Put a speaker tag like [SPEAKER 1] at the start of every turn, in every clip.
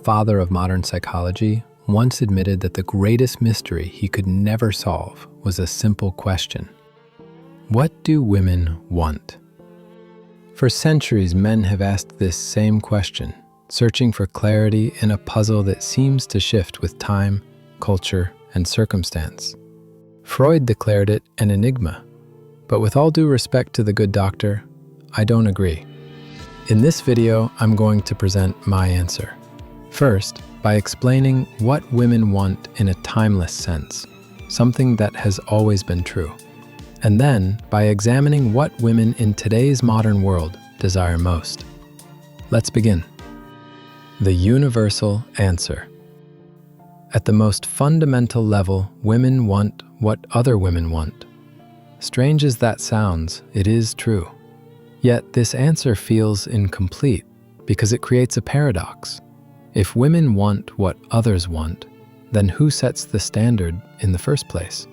[SPEAKER 1] father of modern psychology, once admitted that the greatest mystery he could never solve was a simple question. What do women want? For centuries, men have asked this same question, searching for clarity in a puzzle that seems to shift with time, culture, and circumstance. Freud declared it an enigma, but with all due respect to the good doctor, I don't agree. In this video, I'm going to present my answer. First, by explaining what women want in a timeless sense, something that has always been true. And then, by examining what women in today's modern world desire most. Let's begin. The universal answer. At the most fundamental level, women want what other women want. Strange as that sounds, it is true. Yet this answer feels incomplete because it creates a paradox. If women want what others want, then who sets the standard in the first place?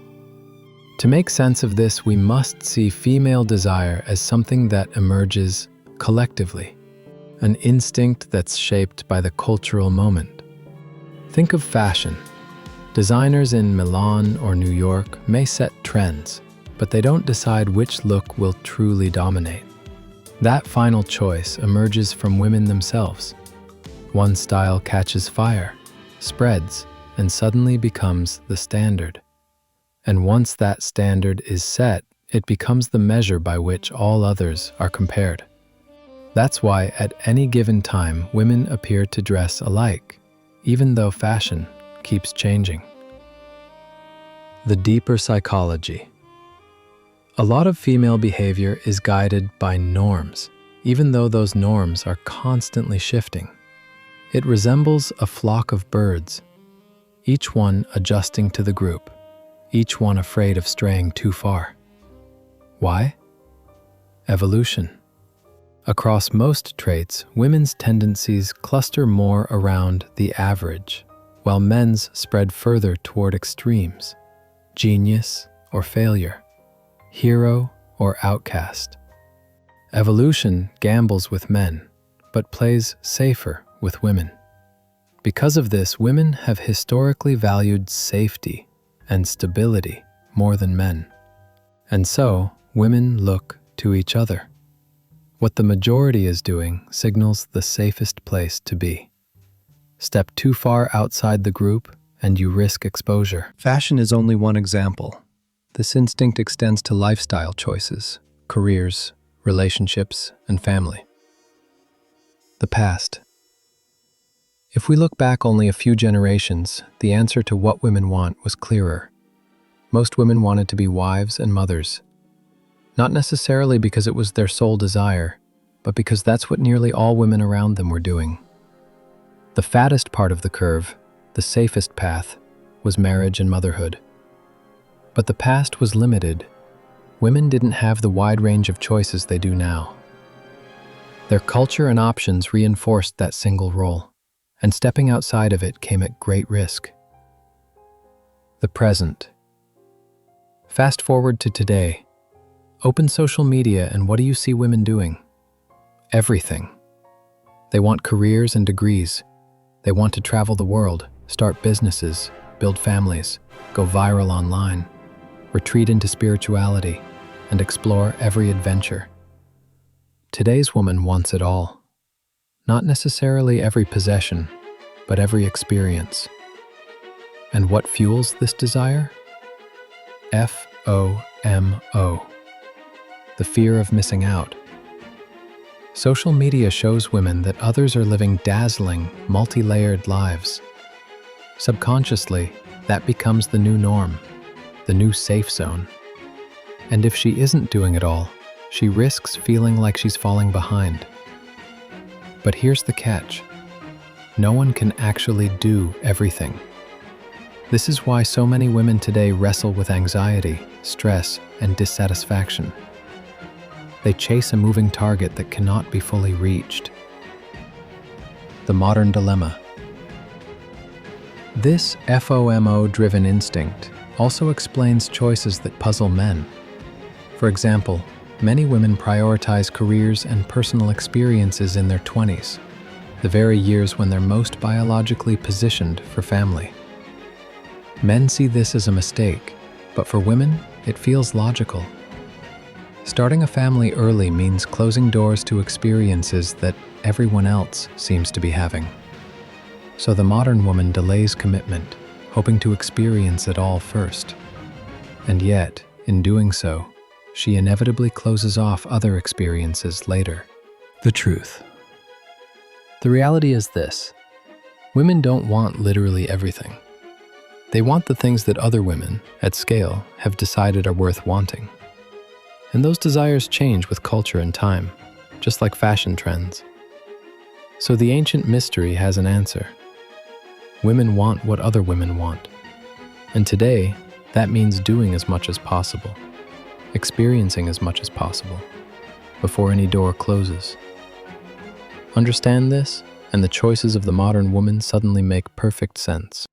[SPEAKER 1] To make sense of this, we must see female desire as something that emerges collectively, an instinct that's shaped by the cultural moment. Think of fashion. Designers in Milan or New York may set trends, but they don't decide which look will truly dominate. That final choice emerges from women themselves. One style catches fire, spreads, and suddenly becomes the standard. And once that standard is set, it becomes the measure by which all others are compared. That's why at any given time, women appear to dress alike, even though fashion keeps changing. The deeper psychology. A lot of female behavior is guided by norms, even though those norms are constantly shifting. It resembles a flock of birds, each one adjusting to the group, each one afraid of straying too far. Why? Evolution. Across most traits, women's tendencies cluster more around the average, while men's spread further toward extremes, genius or failure, hero or outcast. Evolution gambles with men, but plays safer with women. Because of this, women have historically valued safety and stability more than men. And so, women look to each other. What the majority is doing signals the safest place to be. Step too far outside the group, and you risk exposure. Fashion is only one example. This instinct extends to lifestyle choices, careers, relationships, and family. The past. If we look back only a few generations, the answer to what women want was clearer. Most women wanted to be wives and mothers, not necessarily because it was their sole desire, but because that's what nearly all women around them were doing. The fattest part of the curve, the safest path, was marriage and motherhood. But the past was limited. Women didn't have the wide range of choices they do now. Their culture and options reinforced that single role, and stepping outside of it came at great risk. The present. Fast forward to today. Open social media, and what do you see women doing? Everything. They want careers and degrees. They want to travel the world, start businesses, build families, go viral online, retreat into spirituality, and explore every adventure. Today's woman wants it all. Not necessarily every possession, but every experience. And what fuels this desire? FOMO. The fear of missing out. Social media shows women that others are living dazzling, multi-layered lives. Subconsciously, that becomes the new norm, the new safe zone. And if she isn't doing it all, she risks feeling like she's falling behind. But here's the catch. No one can actually do everything. This is why so many women today wrestle with anxiety, stress, and dissatisfaction. They chase a moving target that cannot be fully reached. The modern dilemma. This FOMO-driven instinct also explains choices that puzzle men. For example, many women prioritize careers and personal experiences in their 20s, the very years when they're most biologically positioned for family. Men see this as a mistake, but for women, it feels logical. Starting a family early means closing doors to experiences that everyone else seems to be having. So the modern woman delays commitment, hoping to experience it all first. And yet, in doing so, she inevitably closes off other experiences later. The truth. The reality is this: women don't want literally everything. They want the things that other women, at scale, have decided are worth wanting. And those desires change with culture and time, just like fashion trends. So the ancient mystery has an answer. Women want what other women want. And today, that means doing as much as possible, experiencing as much as possible, before any door closes. Understand this, and the choices of the modern woman suddenly make perfect sense.